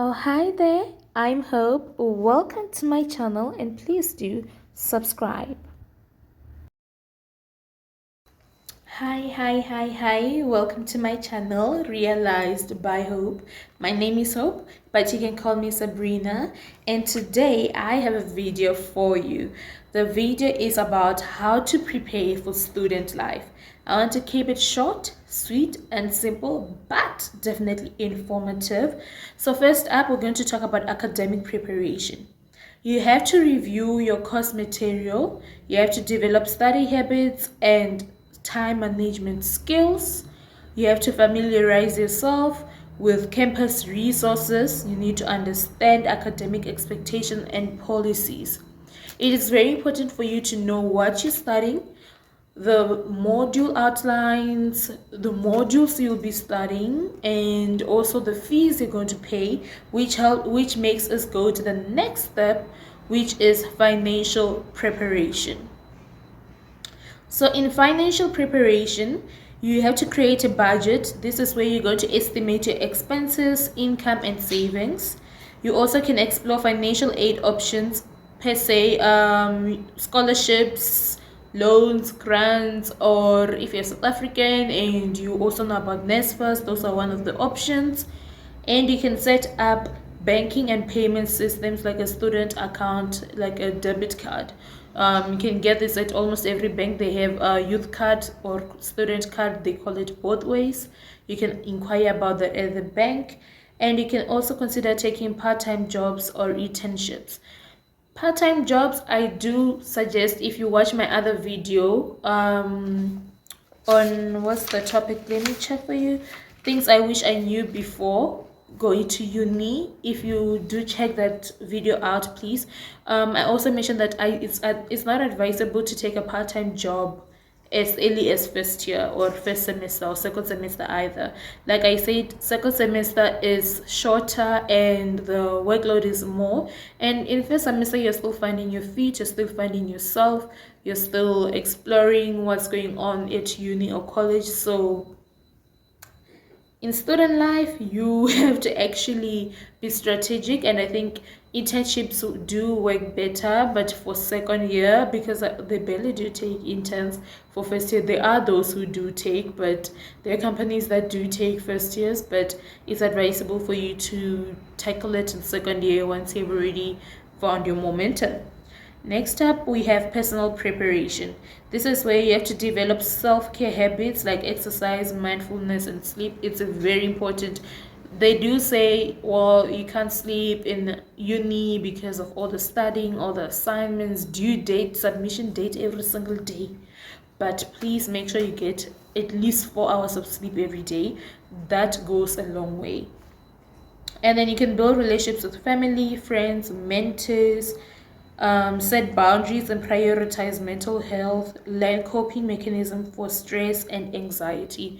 Oh, hi there. I'm Hope. Welcome to my channel and please do subscribe. Hi. Welcome to my channel, Realized by Hope. My name is Hope, but you can call me Sabrina. And today I have a video for you. The video is about how to prepare for student life. I want to keep it short, sweet, and simple, but definitely informative. So first up, we're going to talk about academic preparation. You have to review your course material, you have to develop study habits and time management skills, you have to familiarize yourself with campus resources, you need to understand academic expectations and policies. It is very important for you to know what you're studying, the module outlines, the modules you'll be studying, and also the fees you're going to pay, which makes us go to the next step, which is financial preparation. So in financial preparation, you have to create a budget. This is where you're going to estimate your expenses, income, and savings. You also can explore financial aid options, per se, scholarships, loans, grants, or if you're South African and you also know about NSFAS, those are one of the options. And you can set up banking and payment systems like a student account, like a debit card. You can get this at almost every bank. They have a youth card or student card, they call it both ways. You can inquire about that at the bank. And you can also consider taking part-time jobs or internships. Part-time jobs, I do suggest, if you watch my other video on what's the topic, let me check for you, things I wish I knew before going to uni. If you do check that video out, please. I also mentioned that it's not advisable to take a part-time job as early as first year or first semester or second semester either. Like I said, second semester is shorter and the workload is more, and in first semester you're still finding your feet, you're still finding yourself, you're still exploring what's going on at uni or college. So in student life, you have to actually be strategic, and I think internships do work better. But for second year, because they barely do take interns, for first year there are those who do take, but there are companies that do take first years. But it's advisable for you to tackle it in second year once you've already found your momentum. Next up, we have personal preparation. This is where you have to develop self-care habits like exercise, mindfulness, and sleep. It's a very important. They do say, well, you can't sleep in uni because of all the studying, all the assignments, due date, submission date every single day. But please make sure you get at least 4 hours of sleep every day. That goes a long way. And then you can build relationships with family, friends, mentors, set boundaries and prioritize mental health, learn coping mechanism for stress and anxiety.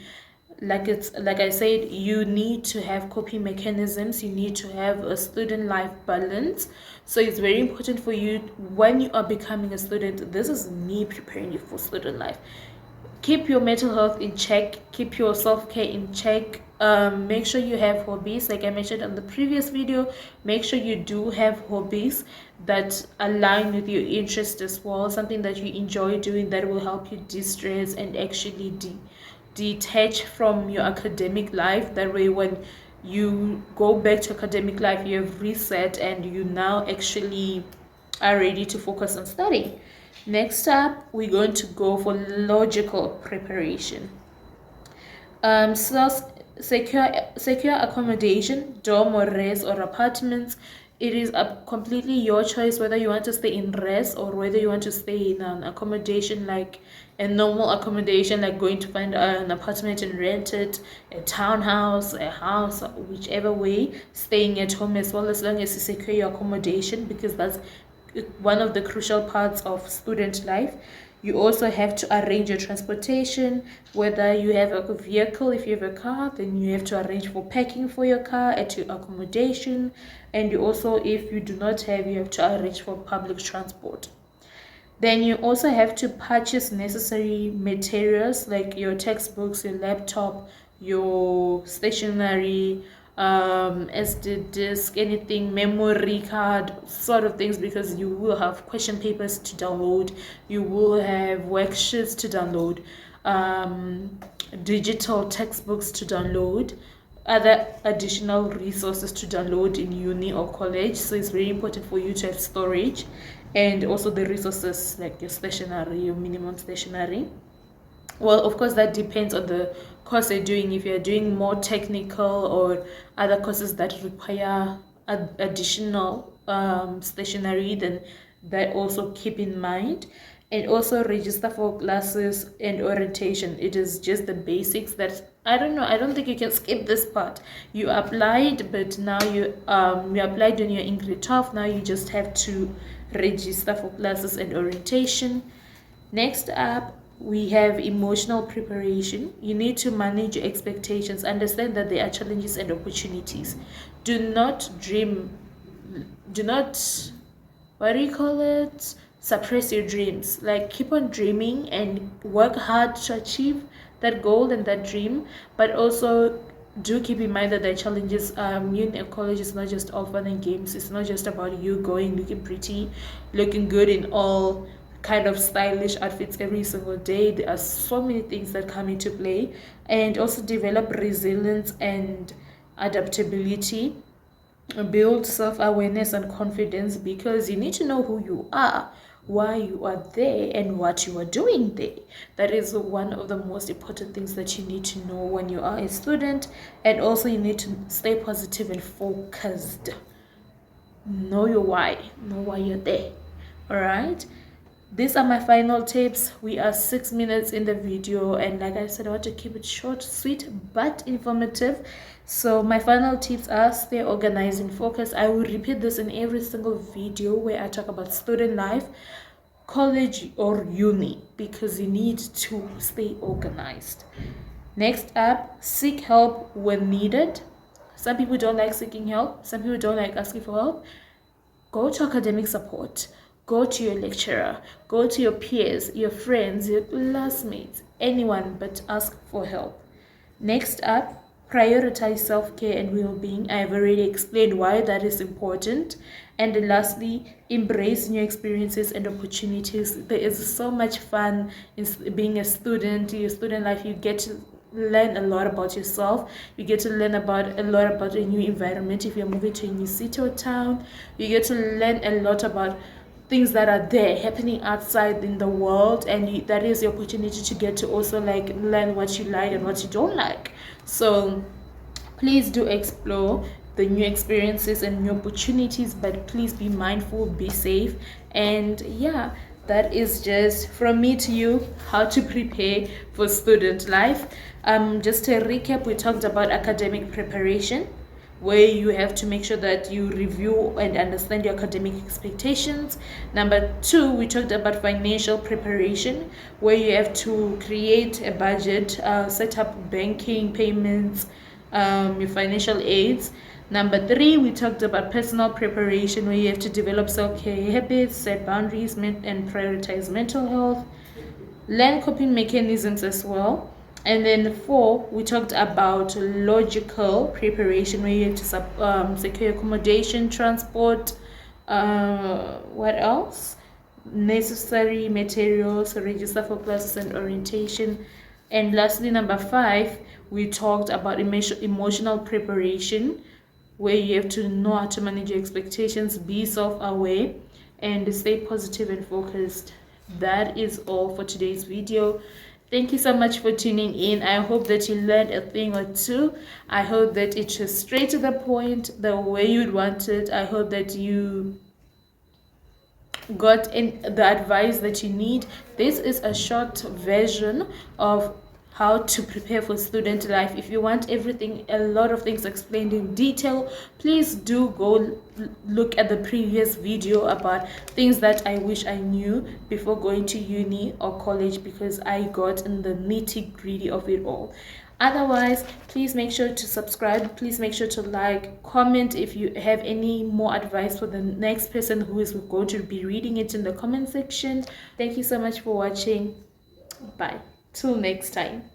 Like I said, you need to have coping mechanisms, you need to have a student life balance. So it's very important for you when you are becoming a student. This is me preparing you for student life. Keep your mental health in check, keep your self-care in check. Make sure you have hobbies, like I mentioned on the previous video. Make sure you do have hobbies that align with your interest as well, something that you enjoy doing that will help you de-stress and actually detach from your academic life. That way when you go back to academic life, you have reset and you now actually are ready to focus on studying. Next up, we're going to go for logical preparation. So secure accommodation, dorm or res or apartments. It is completely your choice whether you want to stay in res or whether you want to stay in an accommodation, like a normal accommodation, like going to find an apartment and rent it, a townhouse, a house, whichever way, staying at home as well, as long as you secure your accommodation, because that's one of the crucial parts of student life. You also have to arrange your transportation, whether you have a vehicle. If you have a car, then you have to arrange for parking for your car at your accommodation. And you also, if you do not have, you have to arrange for public transport. Then you also have to purchase necessary materials like your textbooks, your laptop, your stationery, SD disk, anything, memory card sort of things, because you will have question papers to download, you will have worksheets to download, digital textbooks to download, other additional resources to download in uni or college. So it's very important for you to have storage, and also the resources like your stationery, your minimum stationery. Well, of course, that depends on the course you're doing. If you're doing more technical or other courses that require additional stationery, then that also keep in mind. And also register for classes and orientation. It is just the basics that I don't know. I don't think you can skip this part. You applied, but now you applied when you're in grade 12. Now you just have to register for classes and orientation. Next up, we have emotional preparation. You need to manage your expectations, understand that there are challenges and opportunities. Do not dream, do not, what do you call it? Suppress your dreams. Like, keep on dreaming and work hard to achieve that goal and that dream, but also do keep in mind that there are challenges. Uni and college is not just all fun and games. It's not just about you going looking pretty, looking good in all kind of stylish outfits every single day. There are so many things that come into play. And also develop resilience and adaptability, build self-awareness and confidence, because you need to know who you are, why you are there, and what you are doing there. That is one of the most important things that you need to know when you are a student. And also you need to stay positive and focused. Know your why, know why you're there. All right, these are my final tips. We are 6 minutes in the video, and like I said, I want to keep it short, sweet, but informative. So my final tips are: stay organized and focused. I will repeat this in every single video where I talk about student life, college or uni, because you need to stay organized. Next up, seek help when needed. Some people don't like seeking help, some people don't like asking for help. Go to academic support. Go to your lecturer, go to your peers, your friends, your classmates, anyone, but ask for help. Next up, prioritize self-care and well-being. I've already explained why that is important. And then lastly, embrace new experiences and opportunities. There is so much fun in being a student. Your student life, you get to learn a lot about yourself. You get to learn about a lot about a new environment. If you're moving to a new city or town, you get to learn a lot about things that are there happening outside in the world, and that is the opportunity to get to also like learn what you like and what you don't like. So please do explore the new experiences and new opportunities, but please be mindful, be safe. And yeah, that is just from me to you, how to prepare for student life. Just to recap, we talked about academic preparation, where you have to make sure that you review and understand your academic expectations. Number 2, we talked about financial preparation, where you have to create a budget, set up banking payments, your financial aids. Number 3, we talked about personal preparation, where you have to develop self-care habits, set boundaries, and prioritize mental health, learn coping mechanisms as well. And then 4, we talked about logical preparation, where you have to secure accommodation, transport, what else? Necessary materials, register for classes and orientation. And lastly, number 5, we talked about emotional preparation, where you have to know how to manage your expectations, be self-aware, and stay positive and focused. That is all for today's video. Thank you so much for tuning in. I hope that you learned a thing or two. I hope that it was straight to the point, the way you'd want it. I hope that you got in the advice that you need. This is a short version of how to prepare for student life. If you want everything, a lot of things explained in detail, please do go look at the previous video about things that I wish I knew before going to uni or college, because I got in the nitty-gritty of it all. Otherwise, please make sure to subscribe, please make sure to like, comment if you have any more advice for the next person who is going to be reading it in the comment section. Thank you so much for watching. Bye till next time.